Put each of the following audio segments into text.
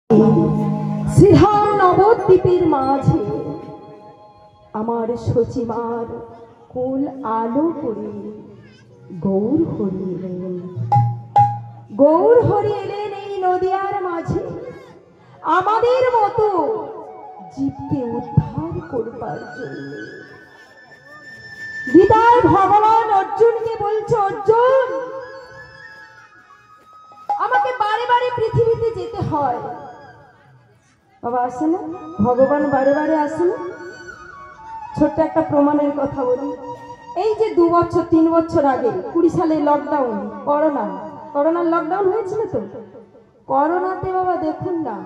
শ্রীধাম নবদ্বীপের মাঝে আমার সচিমার কোল আলো করে গৌর হরি এলেন। গৌর হরি এলেন এই নদিয়ার মাঝে আমাদের মতো জীবকে উদ্ধার করবার জন্য। গীতায় ভগবান অর্জুনকে বলছে, অর্জুন আমাকে বারে বারে পৃথিবীতে যেতে হয়। বাবা আসে না, ভগবান বারে বারে আসে না। ছোট্ট একটা প্রমাণের কথা বলি। এই যে 2 বছর 3 বছর আগে 20 সালে লকডাউন, করোনার লকডাউন হয়েছিল তো, করোনাতে বাবা দেখুন না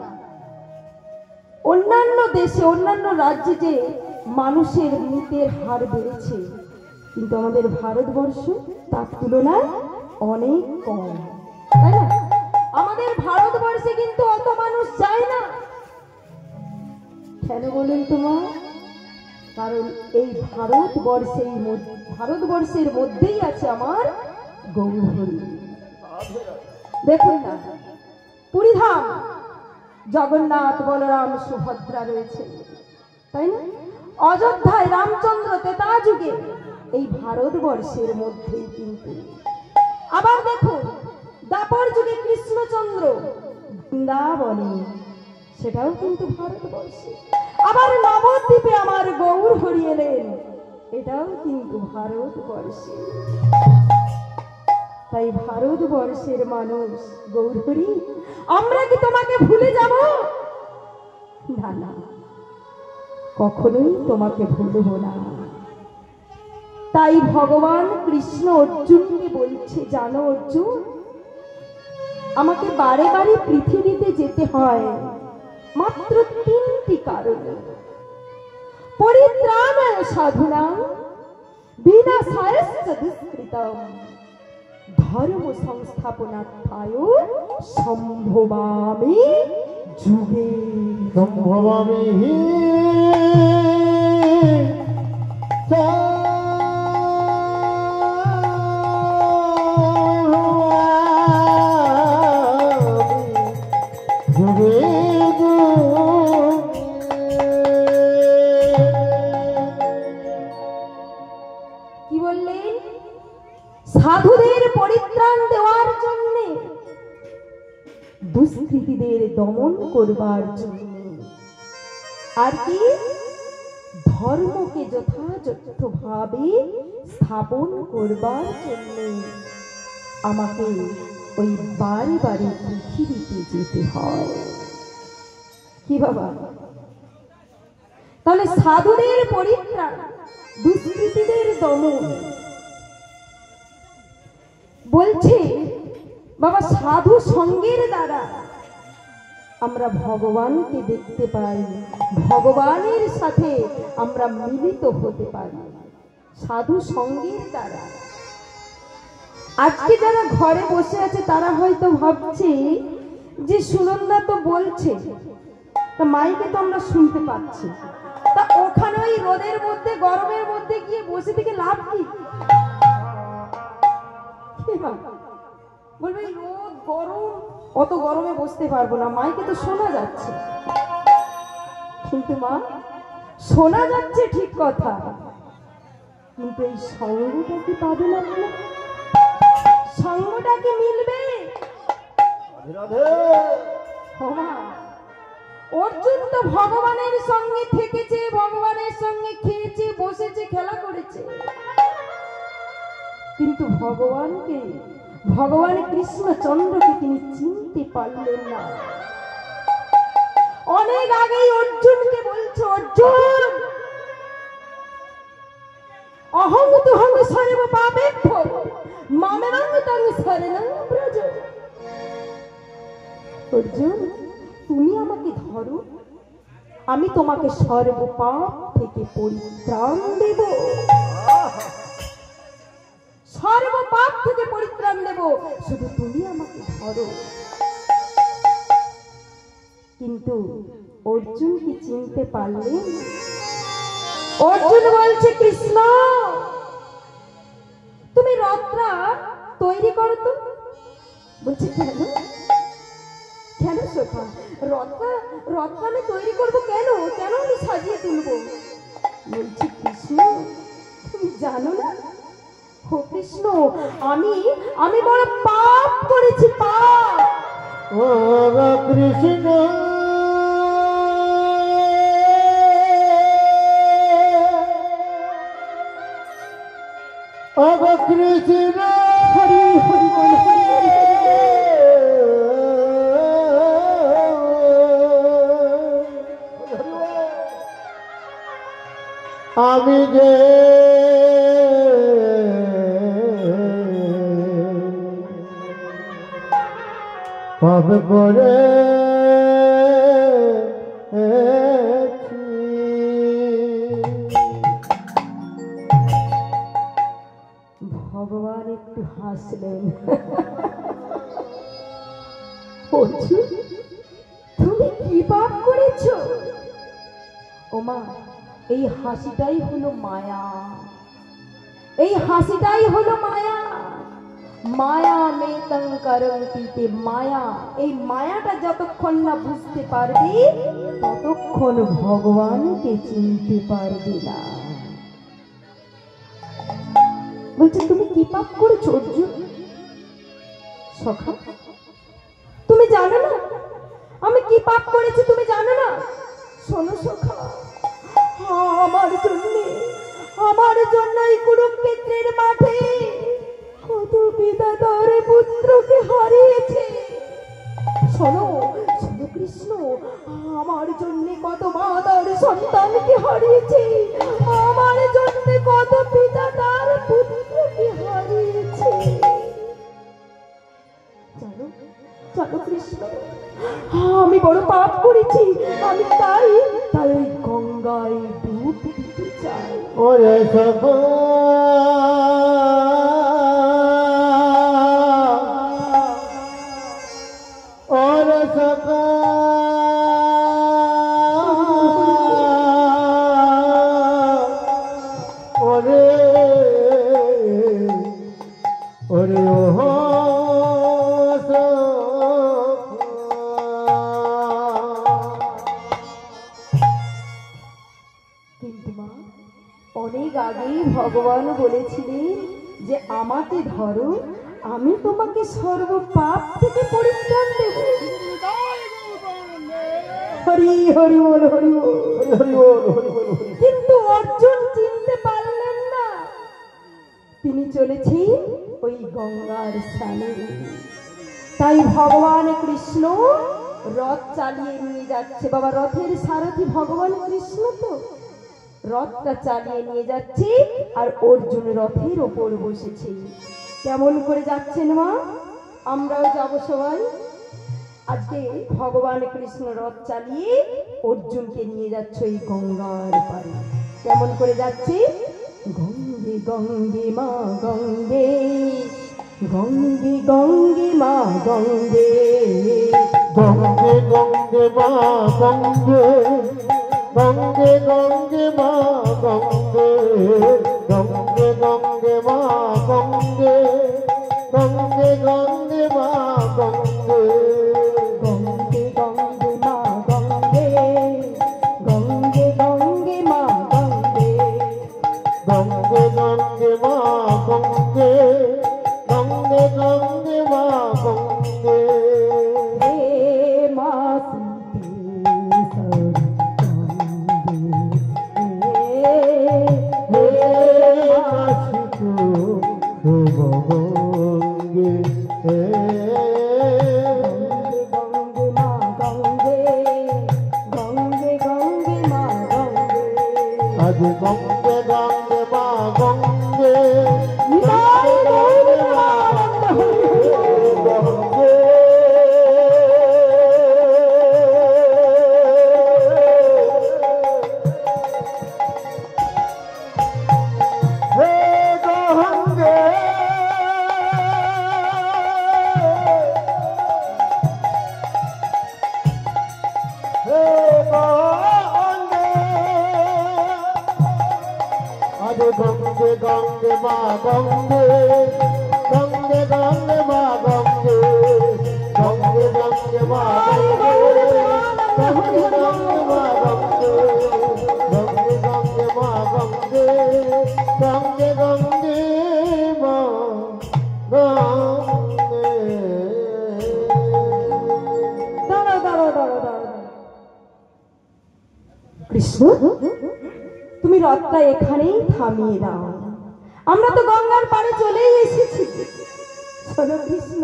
অন্যান্য দেশে অন্যান্য রাজ্যে যে মানুষের মৃত্যুর হার বেড়েছে, কিন্তু আমাদের ভারতবর্ষ তার তুলনায় অনেক কম, তাই না? আমাদের ভারতবর্ষে কিন্তু অত মানুষ যায় না। কেন বলুন তোমার? কারণ এই ভারতবর্ষের মধ্যেই আছে আমার গৌর হরি। দেখুন না, পুরীধাম জগন্নাথ বলরাম সুভদ্রা রয়েছে, তাই না? অযোধ্যায় রামচন্দ্র ত্রেতা যুগে এই ভারতবর্ষের মধ্যেই কিন্তু। আবার দেখুন দ্বাপর যুগে কৃষ্ণচন্দ্র বৃন্দাবনে, সেটাও কিন্তু ভারতবর্ষে। আবার নবদ্বীপে আমার গৌর হরি এলেন, এটাও কিন্তু ভারতবর্ষে। তাই ভারতবর্ষের মানুষ গৌর হরি, আমরা কি তোমাকে ভুলে যাব? না না, কখনোই তোমাকে ভুলব না। তাই ভগবান কৃষ্ণ অর্জুনকে বলছে, জানো অর্জুন, আমাকে বারে বারে পৃথিবীতে যেতে হয় মাত্র 3টি কারণে। পরিত্রাণায় সাধুনাং বিনাশায়শ্চ দুষ্কৃতম ধর্ম সংস্থাপনার্থায় সম্ভবামি যুগে সম্ভবামি কি বললেন? সাধুদের পরিত্রাণ দেওয়ার জন্য, দুষ্কৃতীদের দমন করবার জন্য, আর কি ধর্মকে যথাযথভাবে স্থাপন করবার জন্য আমাকে ওই বারে বারে পৃথিবীতে যেতে হয়। কি বাবা? তাহলে সাধুদের পরিত্রাণ, দুষ্কৃতীদের দমন। বলছে বাবা সাধু সঙ্গের দ্বারা আমরা ভগবানকে দেখতে পাই, ভগবানের সাথে আমরা মিলিত হতে পারি সাধু সঙ্গের দ্বারা। আজকে যারা ঘরে বসে আছে তারা হয়তো ভাবছে যে সুনন্দা তো বলছে, তা মাইকে তো আমরা শুনতে পাচ্ছি, তা ওখানে ওই রোদের মধ্যে গরমের মধ্যে গিয়ে বসে থেকে লাভ কি? বলবে রোদ গরম, অত গরমে বসতে পারবো না, মাইকে তো শোনা যাচ্ছে। কিন্তু মা, শোনা যাচ্ছে ঠিক কথা, কিন্তু এই সঙ্গটা কি পাবে না? সঙ্গটা কি মিলবে? অর্জুন তো ভগবানের সঙ্গে থেকেছে, ভগবানের সঙ্গে খেয়েছে, বসেছে, খেলা করেছে, কিন্তু ভগবান কৃষ্ণচন্দ্রকে তিনি চিনতে পারলেন না। অনেক আগেই অর্জুনকে বলছে, অর্জুন অহং তুহং সর্ব পাপেভ্যো মামেবং তং শরণং ব্রজ। অর্জুন, তুমি আমাকে ধরো, আমি তোমাকে সর্বপাপ থেকে পরিত্রাণ দেব, সর্বপাপ থেকে পরিত্রাণ দেব, শুধু তুমি আমাকে ধরো। কিন্তু অর্জুন কি চিনতে পারলেন? অর্জুন বলছে, কৃষ্ণ তুমি রথটা তৈরি করো তো। বলছে কেন? কেন সখা, রথটা আমি তৈরি করবো কেন? কেন আমি সাজিয়ে তুলবো? বলছি কৃষ্ণ, তুমি জানো না? ও কৃষ্ণ, আমি বড় পাপ করেছি, পাপ। ও কৃষ্ণ ও কৃষ্ণ, হরি হরি বল, হরি হরি আমি যে পাপ করে ভগবান একটু হাসলেন। বলছি, তুমি কি পাপ করেছো? ওমা, এই হাসিটাই হলো মায়া, এই হাসিটাই হলো মায়া। মায়া মেতং করন্তিতে, মায়া, এই মায়াটা যতক্ষণ না বুঝতে পারবে ততক্ষণ ভগবানকে চিনতে পারবে না। বলছে তুমি কি পাপ করেছো অর্জুন? সখা, তুমি জানো না আমি কি পাপ করেছি? তুমি জানো না? শোনো সখা, আমার জন্য এই কুরুক্ষেত্রের মাঠে কত পিতা তার পুত্রকে হারিয়েছে। শোনো শোনো কৃষ্ণ, আমার জন্য কত মা তার সন্তানকে হারিয়েছে, আমার জন্য কত পিতা তার পুত্রকে হারিয়েছে। জানো জানো কৃষ্ণ, আমি বড় পাপ করেছি, আমি তাই ওই গঙ্গায় ডুব দিতে চাই। ওরে সখা ওরে সখা ওরে ওরে ওহো কিন্তু মা, অনেক আগেই ভগবান বলেছিলেন যে আমাকে ধরো, আমি তোমাকে সর্ব পাপ থেকে পরিত্রাণ দেব। হরি হরি বল, হরি বল, হরি বল, হরি বল। কিন্তু অর্জুন চিনতে পারলেন না তিনি চলেছেন ওই গঙ্গার স্থানে। তাই ভগবান কৃষ্ণ রথ চালিয়ে নিয়ে যাচ্ছে। বাবা, রথের সারথি ভগবান কৃষ্ণ তো, রথটা চালিয়ে নিয়ে যাচ্ছে আর অর্জুন রথের ওপর বসেছে। কেমন করে যাচ্ছেন মা? আমরাও যাব সবাই। আজকে ভগবান কৃষ্ণ রথ চালিয়ে অর্জুনকে নিয়ে যাচ্ছে এই গঙ্গার পারে। কেমন করে যাচ্ছে? গঙ্গে গঙ্গে মা গঙ্গে, গঙ্গে গঙ্গে মা গঙ্গে, গঙ্গে গঙ্গে মা গঙ্গে, গঙ্গে গঙ্গে মা গঙ্গে, গঙ্গে গঙ্গে মা গঙ্গে, গঙ্গে গঙ্গে মা গঙ্গে, গঙ্গে গঙ্গে মা গঙ্গে, গঙ্গে গঙ্গে মা গঙ্গে, গঙ্গে গঙ্গে মা গঙ্গে, গঙ্গে গঙ্গে মা গঙ্গে। হে মা গঙ্গে গঙ্গে মা গঙ্গে, নিতাই গৌর প্রেমানন্দ গঙ্গে হে গঙ্গে, হে গঙ্গে, আরে গঙ্গে গঙ্গে মা গঙ্গে, গঙ্গে গঙ্গে মা গঙ্গে, গঙ্গে গঙ্গে গঙ্গে মা গঙ্গে গঙ্গে গঙ্গে মা গঙ্গে গঙ্গে গঙ্গে মা গঙ্গে গঙ্গে গঙ্গে মা গঙ্গে। দাঁড়াও দাঁড়াও দাঁড়াও দাঁড়াও। কৃষ্ণ, তুমি রথটা এখানেই থামিয়ে দাও, আমরা তো গঙ্গার পাড়ে চলেই এসেছি। শোনো কৃষ্ণ,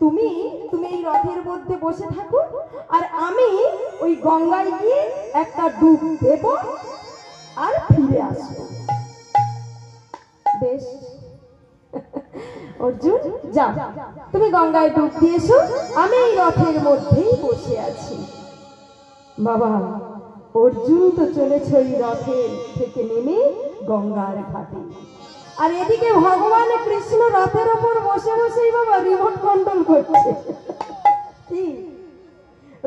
তুমি তুমি এই রথের মধ্যে বসে থাকো, আর আমি ওই গঙ্গায় গিয়ে একটা ডুব দেব আর ফিরে আসবো। বেশ অর্জুন, যাও তুমি গঙ্গায় ডুব দিয়ে এসো, আমি এই রথের মধ্যেই বসে আছি। বাবা, অর্জুন তো চলেছে ওই রথের থেকে নেমে গঙ্গার ঘাটে, আর এদিকে ভগবান কৃষ্ণ রথের ওপর বসে বসেই বাবা রিমোট কন্ট্রোল করছে। কি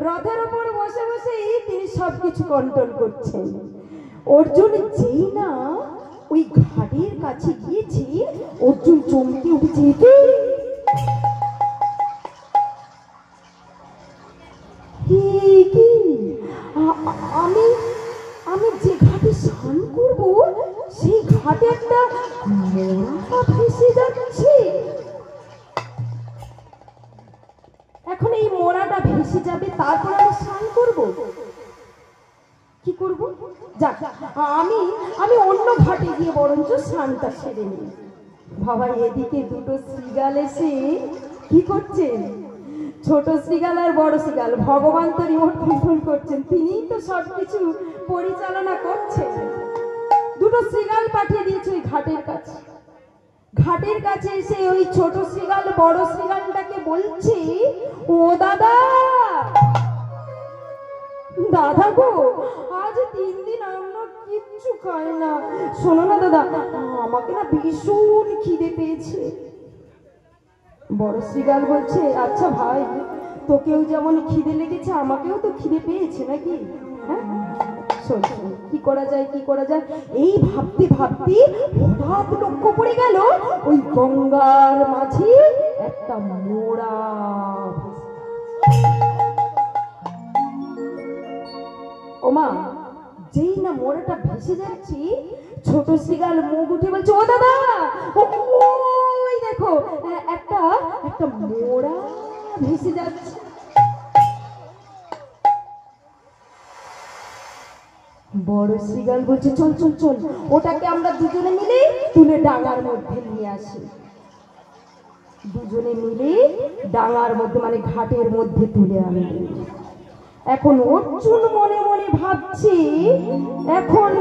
রথের ওপর বসে বসেই তিনি সবকিছু কন্ট্রোল করছেন। অর্জুন যেই না ওই ঘাটের কাছে গিয়েছে, অর্জুন চমকে উঠেছে। কি আমি আমি যে ঘাটে স্নান করবো সেই ঘাটে একটা মোড়া ভেসে যাচ্ছে। এখন এই মোড়াটা ভেসে যাবে, তারপর আমি স্নান করবো। কি করবো? যাক, আমি আমি অন্য ঘাটে গিয়ে বরঞ্চ স্নানটা সেরে নিই। বাবা, এদিকে দুটো শ্রীগাল এসে কি করছেন? ছোট শ্রীগাল আর বড় শ্রীগাল, ভগবান তো রিমোট কন্ট্রোল করছেন, তিনিই তো সবকিছু পরিচালনা করছেন। দুটো শ্রীগাল পাঠিয়ে দিয়েছে ওই ঘাটের কাছে। ঘাটের কাছে এসে ওই ছোট শ্রীগাল বড় শ্রীগালটাকে বলছে, ও দাদা, দাদা গো, আজ 3 দিন আমরা কিচ্ছু খাই না। শোনো না দাদা, আমাকে না ভীষণ খিদে পেয়েছে। বড় শ্রীগাল বলছে, আচ্ছা ভাই, তোকেও যেমন খিদে লেগেছে আমাকেও তো খিদে পেয়েছে নাকি? হ্যাঁ, শোন কি করা যায় কি করা যায়, এই ভাবতে ভাবতে হঠাৎ লক্ষ্য পড়ে গেল ওই গঙ্গার মাঝে একটা মোড়া। ওমা, যেই না মোড়াটা ভেসে যাচ্ছে, ছোট শ্রীগাল মুখ উঠে বলছে, ও দাদা, ওই দেখো একটা একটা মোড়া ভেসে যাচ্ছে। বড় শ্রীগাল বলছে, চল চল চল, ওটাকে আমরা দুজনে মিলে তুলে ডাঙার মধ্যে নিয়ে আসি। দুজনে মিলে ডাঙার মধ্যে মানে ঘাটের মধ্যে তুলে আনবে। এখন অর্জুন মনে মনে ভাবছে, এখন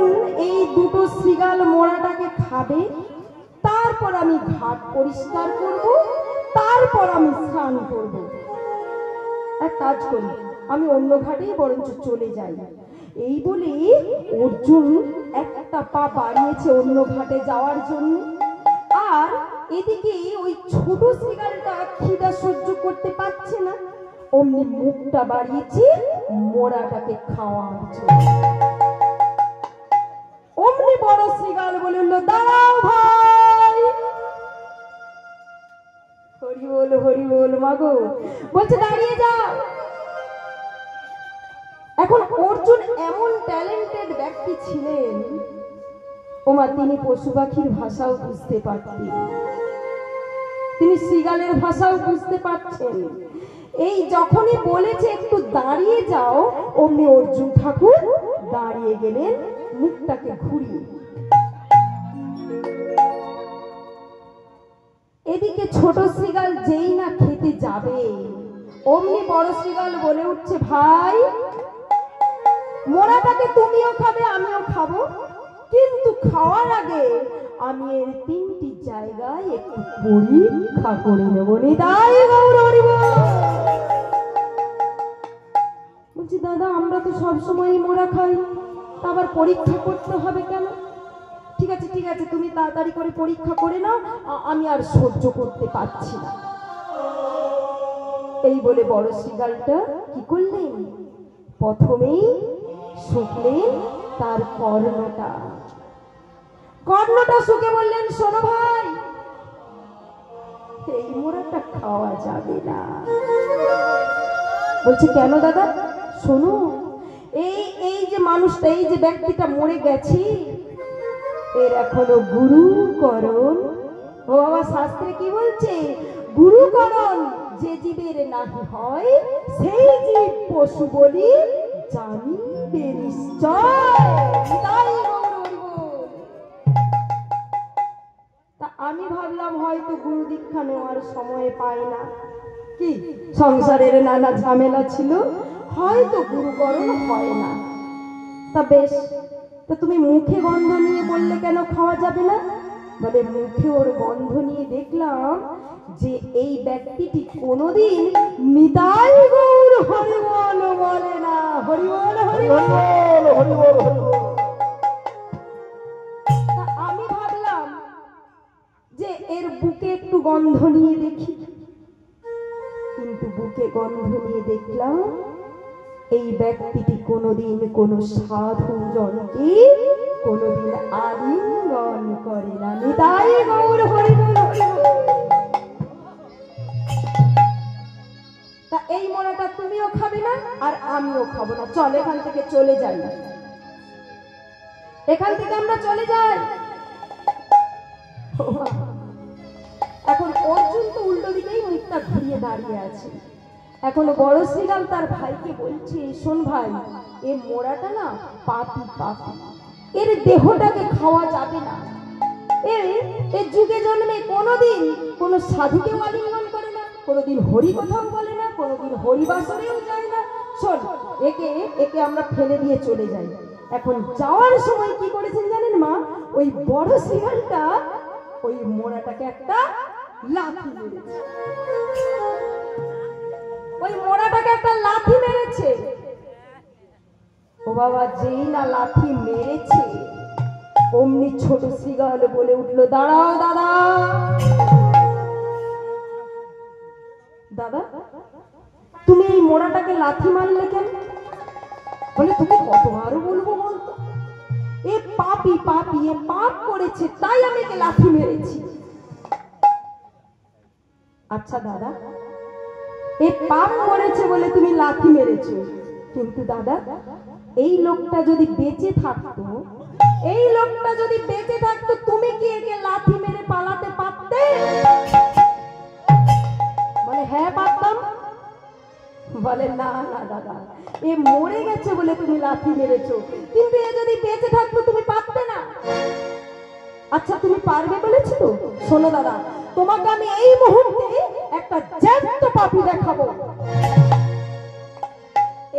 এই দুটো শ্রীগাল মোড়াটাকে খাবে, তারপর আমি ঘাট পরিষ্কার করব, তারপর আমি স্নান করব। এক কাজ করি, আমি অন্য ঘাটেই বরঞ্চ চলে যাই। এই বলে অর্জুন একটা পা বাড়িয়েছে অন্য ঘাটে যাওয়ার জন্য, আর এদিকে ওই ছোট শ্রীগালটা খিদা সহ্য করতে পারছে না, অমনি মুখটা বাড়িয়েছে মোড়াটাকে খাওয়ার জন্য। অমনি বড় শ্রীগাল বলল, দাঁড়াও ভাই। হরি বল হরি বল, মাগো বলছে দাঁড়িয়ে যাও। এখন অর্জুন এমন ট্যালেন্টেড ব্যক্তি ছিলেন, ওমা, তিনি পশু পাখির ভাষাও বুঝতে পারতেন, তিনি শ্রীগালের ভাষাও বুঝতে পারছেন। এই যখনই বলেছে একটু দাঁড়িয়ে যাও, অমনি অর্জুন ঠাকুর দাঁড়িয়ে গেলেন মুখটাকে ঘুরিয়ে। এদিকে ছোট শ্রীগাল যেই না খেতে যাবে, অমনি বড় শ্রীগাল বলে উঠছে, ভাই, মোড়াটাকে তুমিও খাবে আমিও খাবো, কিন্তু খাওয়ার আগে আমি এর 3টি জায়গায় একটু পরীক্ষা করে নেব। নিতাই গৌর হরি বল। বলছি, দাদা, আমরা তো সবসময় মোড়া খাই, আবার পরীক্ষা করতে হবে কেন? ঠিক আছে ঠিক আছে, তুমি তাড়াতাড়ি করে পরীক্ষা করে নাও, আমি আর সহ্য করতে পারছি না। এই বলে বড় শ্রীগালটা কি করলেন, প্রথমেই শুকলেন তার কর্ণটা। শুকে বললেন, শোনো ভাই, এই মোড়াটা খাওয়া যাবে না। বলছে কেন দাদা? শোনো, এই এই যে মানুষটা, এই যে ব্যক্তিটা মরে গেছে, এর এখনো গুরুকরণ। ও বাবা, শাস্ত্রে কি বলছে? গুরুকরণ যে জীবের নাহি হয়, সেই জীব পশু বলি জানিবে নিশ্চয়। তাই গৌর হরি বল। তা আমি ভাবলাম হয়তো গুরু দীক্ষা নেওয়ার সময় পাই না, কি সংসারের নানা ঝামেলা ছিল, হয়তো গুরুকরণ হয় না। তা বেশ, তা তুমি মুখে গন্ধ নিয়ে বললে কেন খাওয়া যাবে না? বলে মুখে ওর গন্ধ নিয়ে দেখলাম যে এই ব্যক্তিটি কোনোদিন নিতাই গৌর হরি বল বলে না। হরি বল, হরি বল, হরি বল, হরি বল। তা আমি ভাবলাম যে এর বুকে একটু গন্ধ নিয়ে দেখি, কিন্তু বুকে গন্ধ নিয়ে দেখলাম এই ব্যক্তিটি কোনোদিন কোনো সাধু জনকে কোনোদিন আলিঙ্গন করে না। নিতাই গৌর হরি বল, হরি বল। তা এই মোড়াটা তুমিও খাবে না আর আমিও খাবো না। চল এখান থেকে চলে যাই, এখান থেকে আমরা চলে যাই। এখন অর্জুন তো উল্টো দিকেই মুখটা ঘুরিয়ে দাঁড়িয়ে আছে। এখনো বড় শ্রীগাল তার ভাইকে বলছে, শোন ভাই, এ মোড়াটা না পাপি পাপি, এর দেহটাকে খাওয়া যাবে না। এর যুগে জন্মে কোনোদিন কোনো সাধুকে আলিঙ্গন করে না, কোনোদিন হরি কথাও বলে না, কোনোদিন হরিবাসরেও যায় না। শোন, একে আমরা ফেলে দিয়ে চলে যাই। এখন যাওয়ার সময় কি করেছেন জানেন মা? ওই বড় শ্রীগালটা ওই মোড়াটাকে একটা লাথি মেরেছে, ওই মোড়াটাকে একটা লাথি মেরেছে। ও বাবা, যেই না লাথি মেরেছে, অমনি ছোট শ্রীগাল বলে উঠলো, দাঁড়াও দাদা। দাদা, তুমি এই মোড়াটাকে লাথি মারলে কেন? বলে তুমি কতবার বলবো বলতো, এ পাপি পাপি, এ পাপ করেছে, তাই আমি একে লাথি মেরেছি। আচ্ছা দাদা, এ পাপ করেছে বলে তুমি লাথি মেরেছো, কিন্তু দাদা এই লোকটা যদি বেঁচে থাকতো, এই লোকটা যদি বেঁচে থাকতো, তুমি কি একে লাথি মেরে পালাতে পারতে? বলে হ্যাঁ পারতাম। বলে না না দাদা, এ মরে গেছে বলে তুমি লাথি মেরেছো, কিন্তু এ যদি বেঁচে থাকতো তুমি পারতে না। আচ্ছা তুমি পারবে বলেছো তো? শোনো দাদা, তোমাকে আমি এই মুহূর্তে একটা জ্যান্ত পাপী দেখাবো।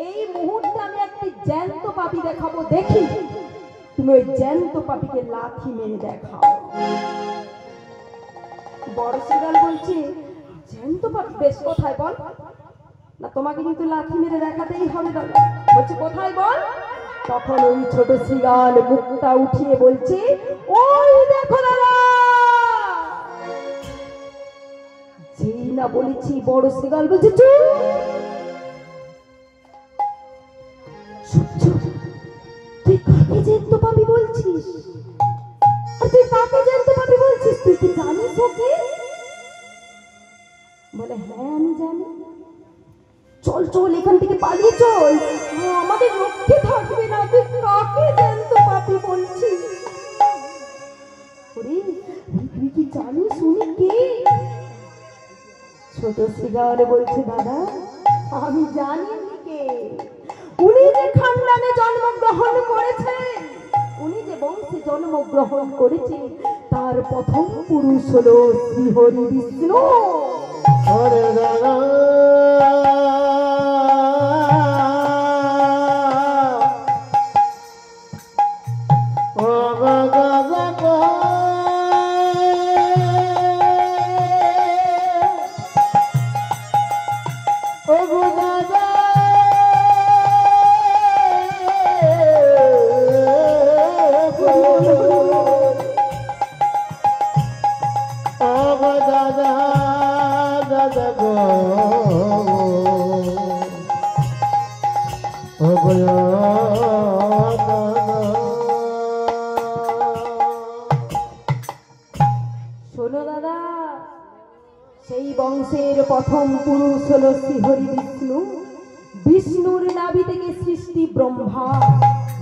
এই মুহূর্তে আমি একটি জ্যান্ত পাপী দেখাবো, দেখি তুমি ওই জ্যান্ত পাপীকে লাথি মেরে দেখাও। বড় শ্রীগাল বলছে, জ্যান্ত পাপী? বেশ, কোথায় বল? না, তোমাকে কিন্তু লাথি মেরে দেখাতেই হবে দাদা। বলছে কোথায় বল? তখন ওই ছোট শ্রীগাল মুখটা উঠিয়ে বলছে, ওই দেখো দাদা। যেই না বলেছি, বড় শ্রীগাল বলছে চুপ, তুই কাকে জ্যান্ত পাপী বলছিস? আর তুই কাকে জ্যান্ত পাপী বলছিস? তুই কি জানিস ওকে? বলে হ্যাঁ আমি জানি। চল চল, এখান থেকে পালিয়ে চল, আমাদের রক্ষে থাকবে না। তুই কাকে জ্যান্ত পাপী বলছিস? তুই কি জানিস উনি কে? ছোট শ্রীগাল বলছে, দাদা আমি জানি উনি কে। উনি যে খানদানে জন্মগ্রহণ করেছে, উনি যে বংশে জন্মগ্রহণ করেছে, তার প্রথম পুরুষ হলো শ্রীহরি বিষ্ণু। হরে দাদা শোনো দাদা, সেই বংশের প্রথম পুরুষ হলো শ্রীহরি বিষ্ণু। বিষ্ণুর নাভি থেকে সৃষ্টি ব্রহ্মা,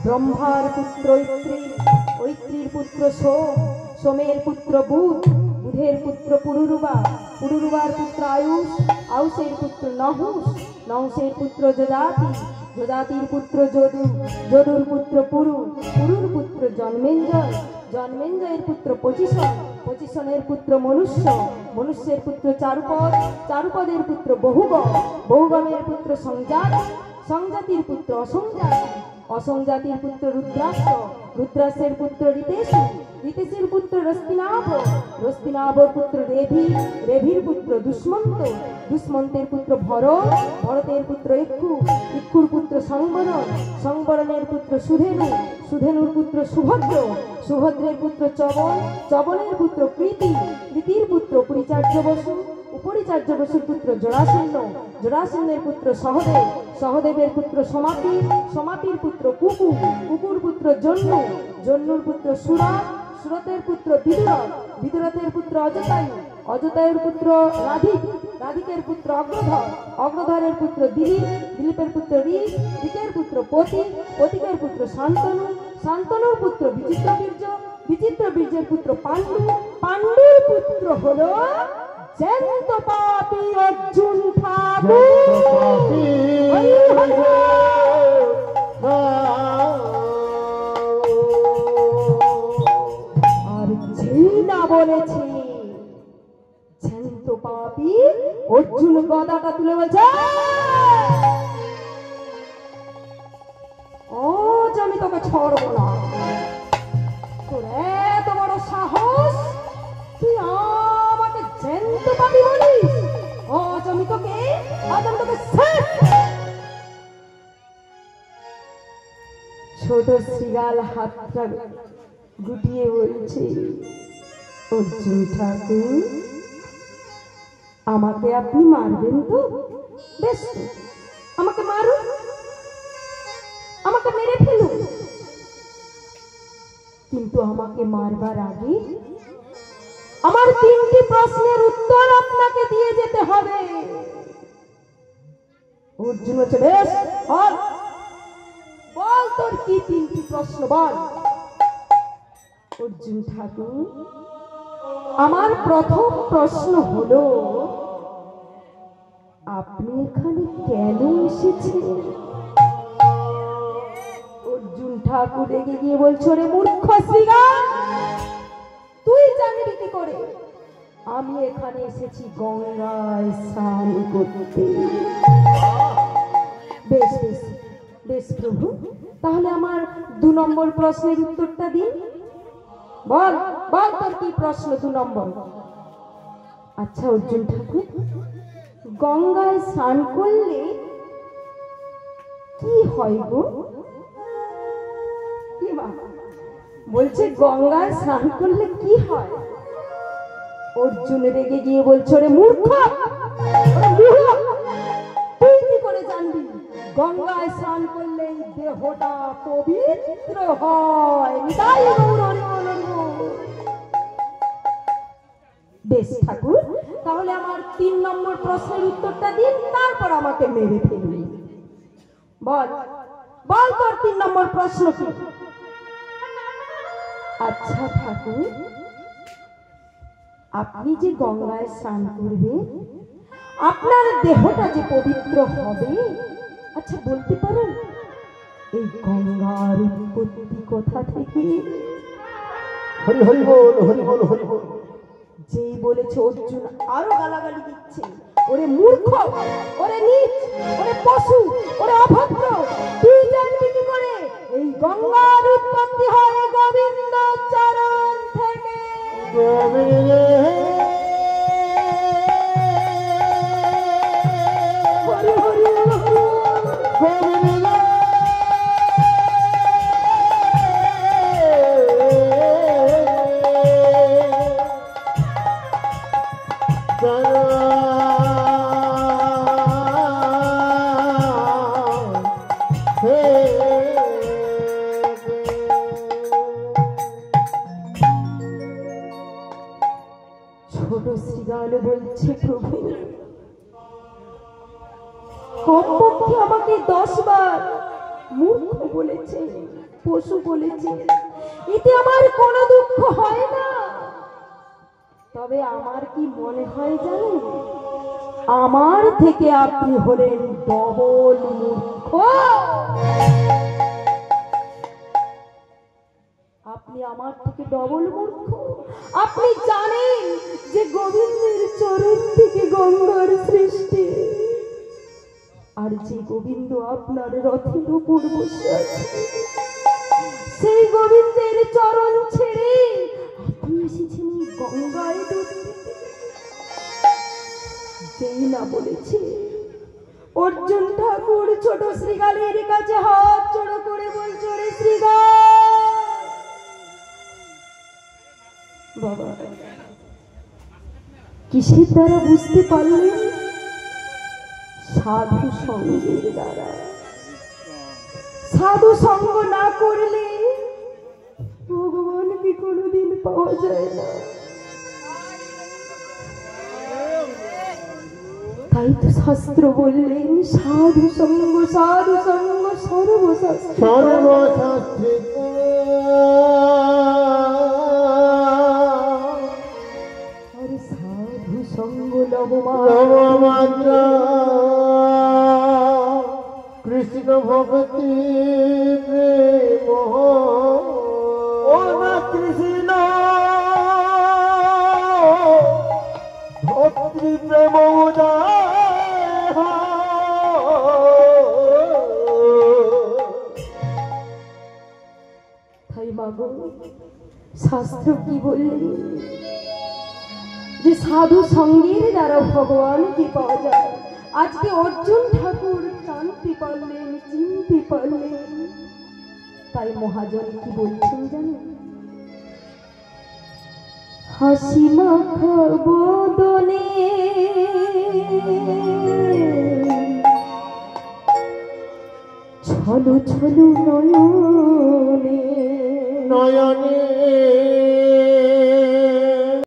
ব্রহ্মার পুত্র ঐত্রী, ঐত্রীর পুত্র সোম, সোমের পুত্র বুধ, বুধের পুত্র পুরুরুবা, পুরুরুবার পুত্র আয়ুষ, আয়ুষের পুত্র নহুষ, নহুষের পুত্র যজাতি, যজাতির পুত্র যদু, যদুর পুত্র পুরু, পুরুর পুত্র জন্মেঞ্জয়, জন্মেঞ্জয়ের পুত্র পচিশন, পচিশনের পুত্র মনুষ্য, মনুষ্যের পুত্র চারুপদ, চারুপদের পুত্র বহুগম, বহুগমের পুত্র সংজাতি, সংজাতির পুত্র অসংজাতি, অসংজাতির পুত্র রুদ্রাক্ষ, রুদ্রাক্ষের পুত্র ঋতেশু, ঋতেশের পুত্র রস্তিনাভ, রস্তিনাভর পুত্র রেভি, রেভির পুত্র দুষ্মন্ত, দুষ্মন্তের পুত্র ভরত, ভরতের পুত্র ইক্ষু, ইক্ষুর পুত্র সংবরণ, সংবরণের পুত্র সুধেনু, সুধেনুর পুত্র সুভদ্র, সুভদ্রের পুত্র চবন, চবনের পুত্র কৃতি, কৃতির পুত্র পরিচার্য বসু, উপরিচার্য বসুর পুত্র জরাসীন্য, জরাসীন্যের পুত্র সহদেব, সহদেবের পুত্র সমাপি, সমাপির পুত্র কুকু, কুকুর পুত্র জন্নু, জন্নুর পুত্র সুরত, সুরতের পুত্র বিদুরথ, বিদুরথের পুত্র অজতায়ু, অজতায়ুর পুত্র রাধিক, রাধিকের পুত্র অগ্রধর, অগ্রধরের পুত্র দিলীপ, দিলীপের পুত্র ঋক, ঋকের পুত্র পতি, পতিকের পুত্র শান্তনু, শান্তনুর পুত্র বিচিত্রবীর্য, বিচিত্রবীর্যের পুত্র পাণ্ডু, পাণ্ডুর পুত্র হলো জ্যান্ত পাপী অর্জুন ঠাকুর। আর যে না বলেছে জ্যান্ত পাপী অর্জুন গদাটা তুলে বলছে, আজ আমি তোকে ছাড়বো না। তোর এত বড় সাহস, তুই আমাকে জ্যান্ত পাপী বলিস? আজ আমি তোকে শেষ। ছোট শ্রীগাল হাতটা গুটিয়ে বলছে, অর্জুন ঠাকুর আমাকে আপনি মারবেন তো? বেশ, আমাকে মারুন, আমাকে মেরে ফেলুন, কিন্তু আমাকে মারবার আগে আমার 3টি প্রশ্নের উত্তর আপনাকে দিয়ে যেতে হবে। অর্জুন বলছে, বেশ বল, বল তোর কি 3টি প্রশ্ন বল। অর্জুন ঠাকুর, আমার প্রথম প্রশ্ন হলো, আপনি এখানে কেন এসেছেন? অর্জুন ঠাকুর রেগে গিয়ে বলছো, রে মূর্খ শ্রীগাল, তুই জানবি কি করে আমি এখানে এসেছি গঙ্গায় স্নান করতে? বেশ বেশ বেশ প্রভু, তাহলে আমার 2 নম্বর প্রশ্নের উত্তরটা দিন। বল বল তোর কি প্রশ্ন 2 নম্বর? আচ্ছা অর্জুন ঠাকুর, গঙ্গায় স্নান করলে কি হয় গো? কি মা বলছে, গঙ্গায় স্নান করলে কি হয়? অর্জুন রেগে গিয়ে বলছো, রে মূর্খ, তুই কি করে জানবি গঙ্গায় স্নান করলে দেহটা পবিত্র হয়? বেশ ঠাকুর, তাহলে আমার 3 নম্বর প্রশ্নের উত্তরটা দিন, তারপর আমাকে মেরে ফেলুন। বল বল তোর 3 নম্বর প্রশ্ন কি? আচ্ছা ঠাকুর, আপনি যে গঙ্গায় স্নান করবেন, আপনার দেহটা যে পবিত্র হবে, আচ্ছা বলতে পারেন এই গঙ্গার উৎপত্তি কোথা থেকে? হরি হরি বল, হরি বল, হরি বল। যেই বলেছে অর্জুন আরো গালাগালি দিচ্ছে, ওরে মূর্খ, ওরে নীচ, ওরে পশু, ওরে অভদ্র, তুই জানবি কি করে এই গঙ্গার উৎপত্তি হয় গোবিন্দ চরণ থেকে? গোবিন্দ হরি হরি গোবিন্দ ছোট শ্রীগাল বলছে, প্রভু কমপক্ষে আমাকে 10 বার মূর্খ বলেছে, পশু বলেছে, এতে আমার কোনো দুঃখ হয় না। তবে আমার কি মনে হয় জানেন, আমার থেকে আপনি হলেন ডবল মূর্খ। আপনি আমার থেকে ডবল মূর্খ। আপনি জানেন যে গোবিন্দের চরণ থেকে গঙ্গার সৃষ্টি, আর যে গোবিন্দ আপনার রথের উপর বসে আছে, সেই গোবিন্দের চরণ ছেড়ে আপনি এসেছেন গঙ্গায় ডুব দিতে। যেই না বলেছে, অর্জুন ঠাকুর ছোট শ্রীগালের কাছে হাত জড়ো করে বলছে, রে শ্রীগাল বাবা, কিসের দ্বারা বুঝতে পারলেন? সাধু সঙ্গের দ্বারা। সাধু সঙ্গ না করলে ভগবানকে কোনোদিন পাওয়া যায় না। তাই তো শাস্ত্র বললেন, সাধু সঙ্গ সর্বশাস্ত্র। আর সাধু সঙ্গ লবমাত্র। কৃষ্ণ ভক্তি প্রেম, ও না কৃষ্ণ ভক্তি প্রেম তাই মাগো, শাস্ত্র কি বললেন? যে সাধু সঙ্গের দ্বারা ভগবানকে পাওয়া যায়। আজকে অর্জুন ঠাকুর জানতে পারলেন, চিনতে পারলেন। তাই মহাজন কি বলছেন জানেন? হাসি মাখা বদনে ছলো ছলো নয়নে নয়নে